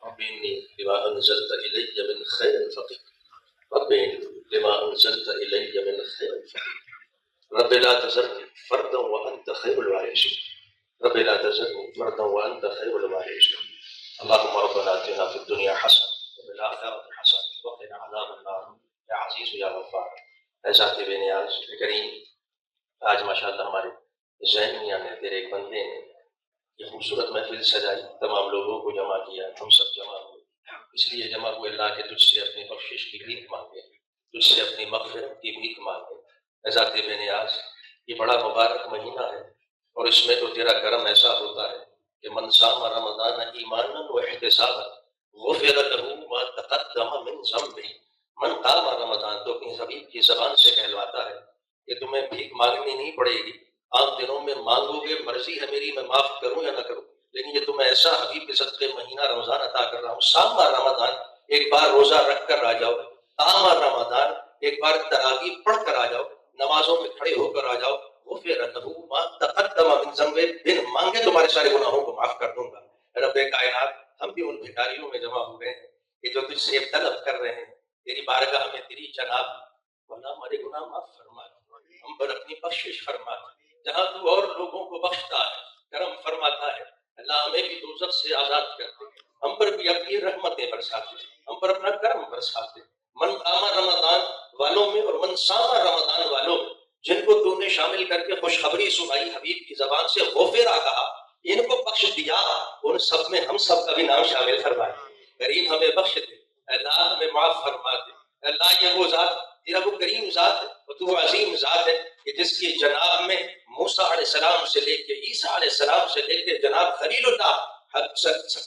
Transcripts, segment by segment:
رب إني لما أنزلت إلي من خير فقير رب إني لما أنزلت إلي من خير فقير رب لا تذرني فردا وأنت خير الوارثين رب لا تذرني فردا وأنت خير الوارثين اللهم ربنا آتنا في الدنيا حسنة وفي الآخرة حسنة وقنا عذاب النار یا عزیز یا غفار۔ اے ذات بے نیاز کریم، آج ماشاءاللہ ہمارے ذہن میں آنے تیرے ایک بندے نے یہ خوبصورت محفل سجائی، تمام لوگوں کو جمع کیا، ہم سب جمع ہوئے، اس لیے جمع ہوئے اللہ کے تجھ سے اپنی بخشش کی بھیک مانگے، تجھ سے اپنی مغفرت کی بھیک مانگے۔ اے ذات بے نیاز، یہ بڑا مبارک مہینہ ہے اور اس میں تو تیرا کرم ایسا ہوتا ہے کہ من صام رمضان ایمانا واحتسابا غفر له ما تقدم من ذنبه۔ من قام رمضان تو اپنی حبیب کی زبان سے کہلواتا ہے کہ تمہیں بھیک مانگنی نہیں پڑے گی، آپ دنوں میں مانگو گے، مرضی ہے میری میں معاف کروں یا نہ کروں، لیکن یہ تمہیں ایسا حبیب کے صدقے مہینہ رمضان عطا کر رہا ہوں۔ صام رمضان، ایک بار روزہ رکھ کر آ جاؤ، قام رمضان، ایک بار تراویح پڑھ کر آ جاؤ، نمازوں میں کھڑے ہو کر آ جاؤ، غفر له ما تقدم من ذنبه، بن مانگے تمہارے سارے گناہوں کو معاف کر دوں گا۔ رب کائنات، ہم بھی ان بھکاریوں میں جمع ہوئے ہیں کہ جو تجھ سے طلب کر رہے ہیں تیری بارگاہ میں، تیری جناب مولا ہمارے گناہ معاف فرما دے، ہم پر اپنی بخشش فرما دے، جہاں تو اور لوگوں کو بخشتا ہے، کرم فرماتا ہے، اللہ ہمیں بھی دوزخ سے آزاد کر دے، ہم پر بھی اپنی رحمتیں برسا دے، ہم پر اپنا کرم برسا دے۔ من قام رمضان والوں میں اور من صام رمضان والوں میں جن کو تو نے شامل کر کے خوشخبری سنائی حبیب کی زبان سے، غفرا کہا، ان کو بخش دیا، ان سب میں ہم سب کا بھی نام شامل فرمائے۔ کریم ہمیں بخش دے، اللہ ہمیں معاف فرما دے۔ اللہ یہ وہ ذات، تیرا وہ کریم ذات ہے، اور تو عظیم ذات ہے کہ جس کی جناب میں موسیٰ علیہ السلام سے لے کے عیسیٰ علیہ السلام سے لے کے جناب خلیل اللہ،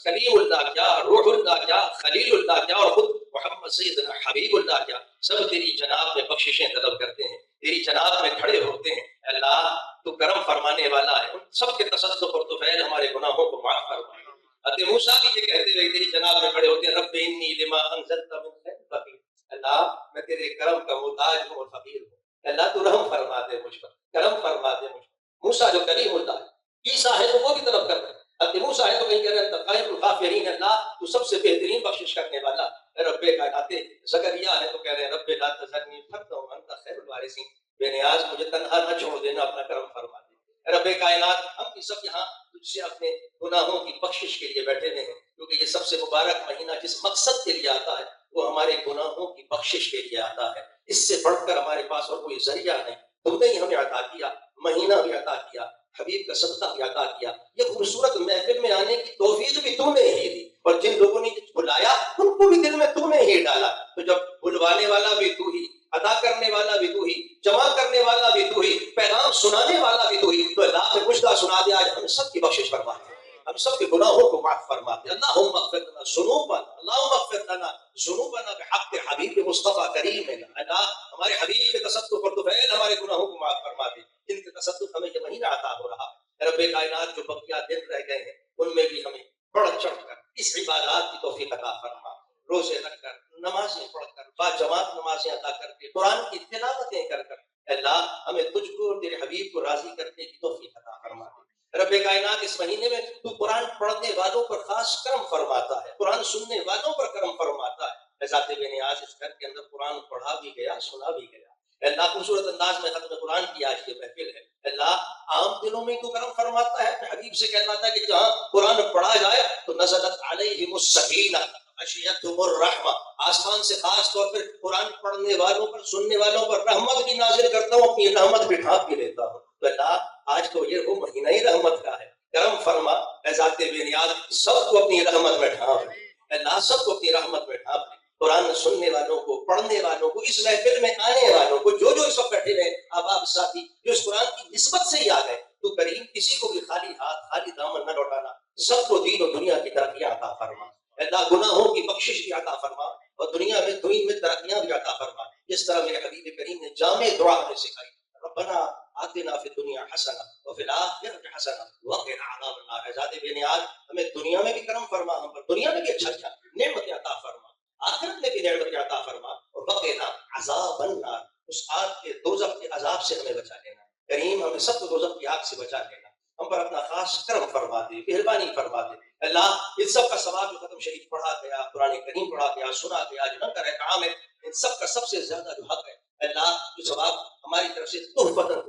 کلیم اللہ کیا، روح اللہ کیا، خلیل اللہ کیا، اور خود محمد سیدنا حبیب اللہ کیا، سب تیری جناب میں بخششیں طلب کرتے ہیں، تیری جناب میں کھڑے ہوتے ہیں۔ اللہ تو کرم فرمانے والا ہے، ان سب کے تصدق اور طفیل ہمارے گناہوں کو معاف فرما۔ حضرت موسیٰ بھی یہ کہتے ہوئے تیری جناب میں کھڑے ہوتے ہیں، رب انی لما انزلت من خیر فقیر، اللہ میں تیرے کرم کا محتاج ہوں اور فقیر ہوں، اللہ تو رحم فرما دے مجھ پر، کرم فرما دے مجھ پر۔ موسیٰ جو کلیم اللہ ہے، عیسیٰ ہے تو وہ بھی طلب کر رہے ہیں، حضرت موسیٰ ہے تو کہیں کہہ رہے ہیں خیر الغافرین، اللہ تو سب سے بہترین بخشش کرنے والا ہے، رب کائنات۔ زکریا ہے تو کہہ رہے ہیں رب لا تذرنی فردا وانت خیر الوارثین، بے نیاز مجھے تنہا نہ چھوڑ دینا، اپنا کرم فرما دے۔ رب کائنات، ہم بھی سب یہاں تجھ سے اپنے گناہوں کی بخشش کے لیے بیٹھے ہوئے ہیں، کیونکہ یہ سب سے مبارک مہینہ جس مقصد کے لیے آتا ہے وہ ہمارے گناہوں کی بخشش کے لیے آتا ہے، اس سے بڑھ کر ہمارے پاس اور کوئی ذریعہ نہیں۔ تم نے ہی ہمیں عطا کیا، مہینہ بھی عطا کیا، حبیب کا صدقہ بھی عطا کیا، یہ خوبصورت محفل میں آنے کی توفیق بھی تو نے ہی دی، اور جن لوگوں نے بلایا ان کو بھی دل میں تو نے ہی ڈالا۔ تو جب بلوانے والا بھی تو ہی، عطا کرنے والا بھی تو ہی، جمع کرنے والا بھی تو ہی، پیغام سنانے والا بھی تو ہی، تو اللہ سے پوچھتا سنا دے، آج ہم سب کی بخشش فرما دے، ہم سب کے گناہوں کو معاف فرما دے۔ اللہم اغفر لنا ذنوبنا، اللہم اغفر لنا ذنوبنا بحق حبیب مصطفیٰ کریم، اللہ ہمارے حبیب کے تصدق اور طفیل ہمارے گناہوں کو معاف فرما دے، جن کے تصدق ہمیں یہ مہینہ عطا ہو رہا ہے۔ رب کائنات، جو بقیہ دن رہ گئے ہیں ان میں بھی ہمیں بڑھ چڑھ کر اس عبادات کی توفیق عطا فرما، روزے رکھ کر، نمازیں پڑھ کر، با جماعت نمازیں ادا کر کے، قرآن کی تلاوتیں کر کر، اللہ ہمیں تجھ کو اور تیرے حبیب کو راضی کرنے کی توفیق عطا فرما دے۔ رب کائنات، اس مہینے میں تو قرآن پڑھنے والوں پر خاص کرم فرماتا ہے، قرآن سننے والوں پر کرم فرماتا ہے۔ ذات بے نیاز، اس گھر کے اندر قرآن پڑھا بھی گیا، سنا بھی گیا، اللہ خوبصورت انداز میں ختم قرآن کی آج یہ محفل ہے۔ اللہ عام دنوں میں تو کرم فرماتا ہے، حبیب سے کہلاتا ہے کہ جہاں قرآن پڑھا جائے تو نزلت علیہم السکینہ غشیتہم الرحمہ، آسمان سے خاص طور پر قرآن پڑھنے والوں پر، سننے والوں پر رحمت بھی نازل کرتا ہوں، اپنی رحمت بھی ڈھانپ بھی لیتا ہوں۔ تو اللہ آج تو یہ وہ مہینہ ہی رحمت کا ہے، کرم فرما اے ذات بے نیاز، سب کو اپنی رحمت میں ڈھانپ لے، اللہ سب کو اپنی رحمت میں ڈھانپ لے، قرآن سننے والوں کو، پڑھنے والوں کو، اس محفل میں آنے والوں کو، جو جو اس وقت بیٹھے رہے احباب ساتھی جو اس قرآن کی نسبت سے ہی آ گئے، تو کریم کسی کو بھی خالی ہاتھ، خالی دامن نہ لوٹانا، سب کو دین و دنیا کی ترقیاں عطا فرما، اللہ گناہوں کی بخشش بھی عطا فرما، اور دنیا میں دین میں ترقیاں بھی عطا فرما، جس طرح میرے حبیب کریم نے جامع دعا ہمیں سکھائی، ربنا آتنا فی الدنیا حسنہ وفی الآخرۃ حسنہ وقنا عذاب النار۔ اے ذات بے نیاز، ہمیں دنیا میں بھی کرم فرما، ہم پر دنیا میں بھی اچھا اچھا نعمتیں عطا فرما، آخرت میں بھی نعمتیں عطا فرما، اور وقنا عذاب النار، اس آگ کے دوزخ کے عذاب سے ہمیں بچا لینا، کریم ہمیں سب کو دوزخ کی آگ سے بچا لینا۔ ہم پر اپنا خاص کرم فرما دے، مہربانی فرما دے اللہ۔ ان سب کا ثواب جو ختم شریف پڑھا گیا، قرآن کریم پڑھا گیا، سنا گیا، جو نہ کرے کام ہے، ان سب کا سب سے زیادہ جو حق ہے اللہ، جو ثواب ہماری طرف سے تحفتاً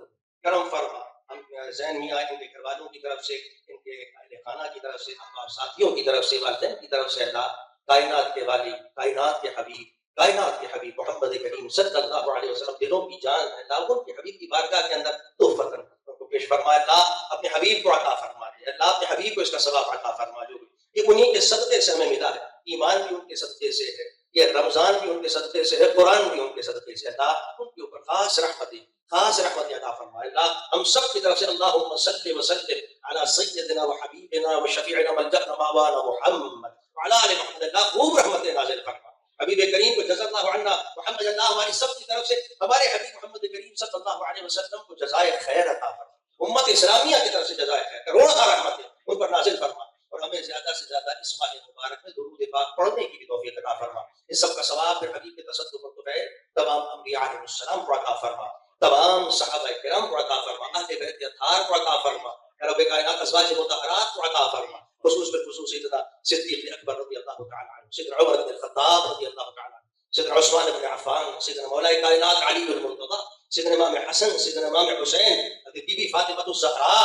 کرم فرما۔ ہم زین میاں ان کے گھر والوں کی طرف سے، ان کے اہل خانہ کی طرف سے، احباب ساتھیوں کی طرف سے، والدین کی طرف سے اللہ، کائنات کے والی، کائنات کے حبیب، کائنات کے حبیب محمد کریم صلی اللہ علیہ وسلم، دلوں کی جان ہے اللہ، ان کے حبیب کی بارگاہ کے اندر تحفتاً ان کو پیش فرما اللہ، اپنے حبیب کو عطا فرما دے اللہ، اپنے حبیب کو اس کا ثواب عطا فرما جو یہ انہی کے صدقے سے ہمیں ملا ہے، ایمان بھی ان کے صدقے سے ہے، یہ رمضان بھی ان کے صدقے سے ہے، قرآن بھی ان کے صدقے سے، اللہ ان کے اوپر خاص رحمت عطا فرمائے اللہ۔ ہم سب کی طرف سے اللہم صلی وسلم علی سیدنا و حبیبنا و شفیعنا ملجأنا ماوانا محمد وعلی آل محمد، اللہ خوب رحمت نازل فرما حبیب کریم کو جزا اللہ عنا محمد، اللہ ہماری سب کی طرف سے ہمارے حبیب محمد کریم صلی اللہ علیہ وسلم کو جزائے خیر عطا فرما، امت اسلامیہ کی طرف سے جزائے خیر، کروڑا رحمت ان پر نازل فرما، اور ہمیں زیادہ سے زیادہ اس ماہ مبارک میں درود پاک پڑھنے کی بھی توفیق عطا فرما۔ اس سب کا ثواب پھر حبیب کے تصدق و طفیل تمام انبیاء علیہ السلام کو عطا فرما، تمام صحابہ کرام کو عطا فرما، اہل بیت اطہار کو عطا فرما، اے رب کائنات ازواج مطہرات کو عطا فرما، خصوص بالخصوص سیدنا صدیق اکبر رضی اللہ تعالی عنہ، سیدنا عمر بن الخطاب رضی اللہ تعالی عنہ، سیدنا عثمان بن عفان، سیدنا مولا کائنات علی المرتضی، سیدنا امام حسن، سیدنا امام حسین، بی بی فاطمہ الزہرا،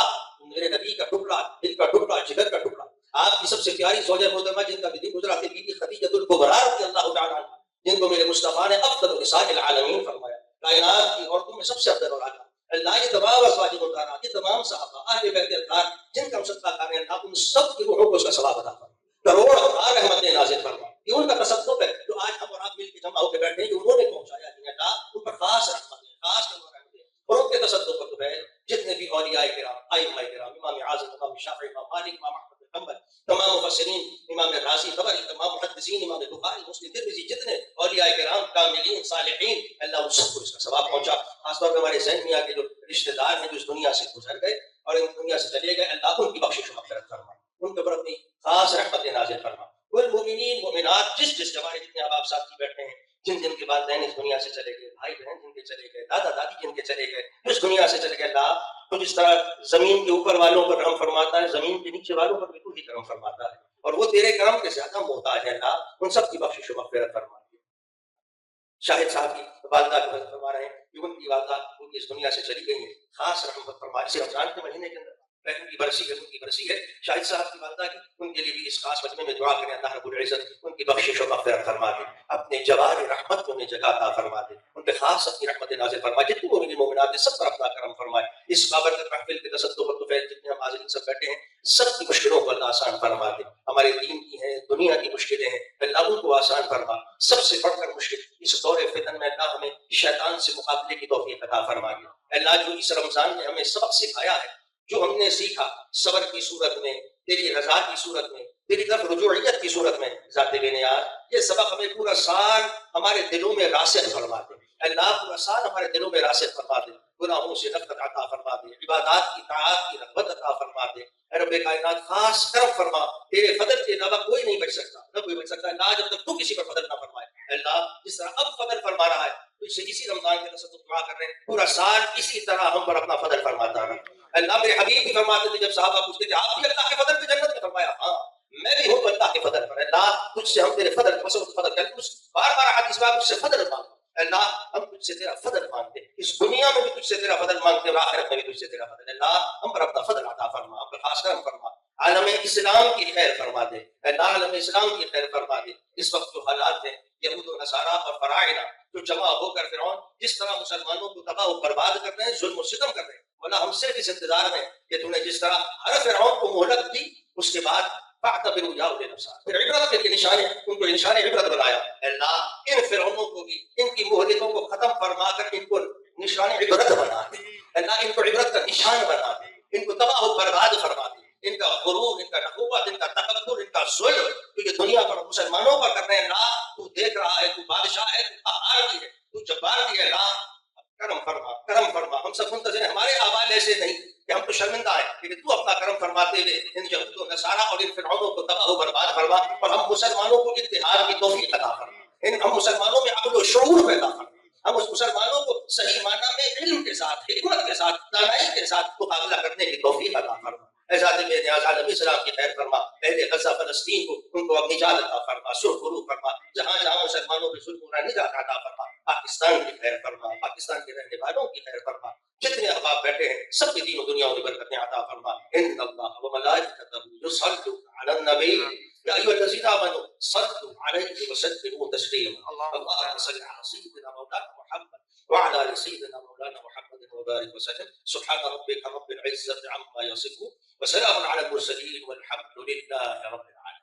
میرے نبی کا ٹکڑا، دل کا ٹکڑا، جگر کا ٹکڑا، آپ کی سب سے پیاری زوجہ محترمہ جن کا بھی دن گزرا تھی، بی بی خدیجہ الکبریٰ رضی اللہ تعالی عنہ، جن کو میرے مصطفیٰ نے افضل نساء العالمین فرمایا، کائنات کی عورتوں میں سب سے افضل اور اعلیٰ، اللہ یہ تمام ازواج مطہرات، یہ تمام صحابہ اہل بیت اطہار جن کا ہم صدقہ کر رہے ہیں، اللہ ان سب کی روحوں کو اس کا ثواب عطا فرما، کروڑ رحمتیں نازل فرما، یہ ان کا تصدق ہے جو آج ہم اور آپ مل کے جمع ہو کے بیٹھے ہیں، کہ انہوں نے پہنچایا ہے، اللہ ان پر خاص رحمتیں، خاص رحمتیں، اور ان کے تصدق پر تو ہے جتنے بھی اولیاء کرام، ائمہ کرام، امام اعظم، امام شافعی، امام مالک، امام احمد بن حنبل، تمام مفسرین، امام راضی، طبری، تمام محدثین، امام بخاری، مسلم، ترمذی، جتنے اولیاء کرام، کاملین، صالحین، اللہ ان سب کو اس کا ثواب پہنچا۔ خاص طور پر ہمارے ذہن میاں کے جو رشتہ دار ہیں جو اس دنیا سے گزر گئے اور ان دنیا سے چلے گئے، اللہ ان کی بخشش و مغفرت فرما، ان کے اوپر اپنی خاص رحمت نازل فرما۔ کل مومنین مومنات جس ہمارے جتنے احباب ساتھی بیٹھے ہیں، جن کے والدین اس دنیا سے چلے گئے، بھائی بہن جن کے چلے گئے، دادا دادی جن کے چلے گئے، اس دنیا سے چلے گئے، اللہ تو جس طرح زمین کے اوپر والوں پر رحم فرماتا ہے، زمین کے نیچے والوں پر بھی تو ہی کرم فرماتا ہے، اور وہ تیرے کرم کے زیادہ محتاج ہے، اللہ ان سب کی بخشش و مغفرت فرما۔ شاہد صاحب کی والدہ کو فرما رہے ہیں کہ ان کی والدہ ان کی اس دنیا سے چلی گئی ہیں، خاص رحمت فرما، اسی رمضان کے مہینے کے اندر ان کی برسی ہے شاہد صاحب کی والدہ کی، ان کے لیے بھی اس خاص مجمع میں دعا کریں، اللہ رب العزت ان کی بخشش و مغفرت فرما دے، اپنے جوار رحمت کو انہیں جگہ عطا فرما دے، ان پہ خاص اپنی رحمت نازل فرما، جتنے مومن مومنات ہیں سب پر اپنا کرم فرمائے، اس بابرکت محفل کے تصدق و طفیل جتنے ہم حاضرین سب بیٹھے ہیں، سب کی مشکلوں کو اللہ آسان فرما دے، ہمارے دین کی ہیں، دنیا کی مشکلیں ہیں، اللہ ان کو آسان فرما، سب سے بڑھ کر مشکل اس دور فتن میں اللہ ہمیں شیطان سے مقابلے کی توفیق عطا فرما دے، اللہ جو اس رمضان میں ہمیں سبق سکھایا ہے، جو ہم نے سیکھا صبر کی صورت میں، تیری رضا کی صورت میں، تیری طرف رجوعیت کی صورت میں، ذات بے نیاز یہ سبق ہمیں پورا سال ہمارے دلوں میں راسخ فرما دے، اللہ پورا سال ہمارے دلوں میں راسخ فرما دے، گناہوں سے نفرت عطا فرما دے، عبادات کی طاعت کی رغبت عطا فرما دے، اے رب کائنات خاص کرم فرما، تیرے فضل کے علاوہ کوئی نہیں بچ سکتا، نہ کوئی بچ سکتا، اللہ جب تک تو کسی پر فضل نہ فرمائے، اللہ جس طرح اب فضل فرما رہا ہے تو اسے اسی رمضان کے تصدق دعا کر رہے ہیں، پورا سال اسی طرح ہم پر اپنا فضل فرماتا رہا۔ اللہ میرے حبیب بھی فرماتے تھے، جب صحابہ پوچھتے تھے آپ بھی اللہ کے فضل پہ جنت میں، فرمایا ہاں میں بھی ہوں تو اللہ کے فضل پر، اللہ تجھ سے ہم تیرے فضل فضل کر بار بار حدیث میں تجھ سے فضل مانگتے، اللہ ہم تجھ سے تیرا فضل مانگتے، اس دنیا میں بھی تجھ سے تیرا فضل مانگتے اور آخرت میں بھی تجھ سے تیرا فضل، اللہ ہم پر اپنا فضل عطا فرما، ہم پر خاص کرم فرما، عالم اسلام کی خیر فرما دے، اللہ عالم اسلام کی خیر فرما دے۔ اس وقت جو حالات ہیں یہود و نصارہ اور فراعنہ جو جمع ہو کر فرعون جس طرح مسلمانوں کو تباہ و برباد کر رہے ہیں، ظلم و ستم کر رہے ہیں، مولا ہم صرف اس انتظار میں کہ تو نے جس طرح ہر فرعون کو مہلت دی، اس کے بعد فاعتبروا یا اولي الابصار، پھر عبرت کے لیے نشان ان کو نشان عبرت بنایا، اللہ ان فرعونوں کو بھی ان کی مہلتوں کو ختم فرما کر ان کو نشان عبرت بنا دے، اللہ ان کو عبرت کا نشان بنا دے، ان کو تباہ و برباد فرما دے، ان کا غرور، ان کا نخوت، ان کا تکبر، ان کا ظلم تو یہ دنیا پر مسلمانوں پر کر رہے ہیں، اللہ تو دیکھ رہا ہے، تو بادشاہ ہے، تو قہار بھی ہے، تو جبار بھی ہے، اللہ کرم فرما، کرم فرما، ہم سب منتظر ہیں، ہمارے اعمال ایسے نہیں کہ ہم تو شرمندہ ہیں، لیکن تو اپنا کرم فرماتے ہوئے ان یہود و نصارہ اور ان فرعونوں کو تباہ و برباد فرما، اور ہم مسلمانوں کو اتحاد کی توفیق عطا فرما، ہم مسلمانوں میں عقل و شعور پیدا فرما، ہم اس مسلمانوں کو صحیح معنی میں علم کے ساتھ، حکمت کے ساتھ، دانائی کے ساتھ مقابلہ کرنے کی توفیق عطا فرما۔ اے ذات بے نیاز عالم اسلام کی خیر فرما، اہل غزہ فلسطین کو ان کو اپنی جان عطا فرما، سرخرو فرما، جہاں جہاں مسلمانوں کے ظلم و نجات عطا فرما۔ پاکستان کی خیر فرما، پاکستان کے رہنے والوں کی خیر فرما، جتنے احباب بیٹھے ہیں سب کی دین و دنیا میں برکتیں عطا فرما۔ ان اللہ وملائکتہ یصلون علی النبی یا ایھا الذین آمنوا صلوا علیہ وسلموا تسلیما۔ اللهم صل علی سیدنا مولانا محمد وعلى آل سيدنا مولانا محمد وبارك وسلم۔ سبحان ربك رب العزة عما يصفون وسلام على المرسلين والحمد لله رب العالمين۔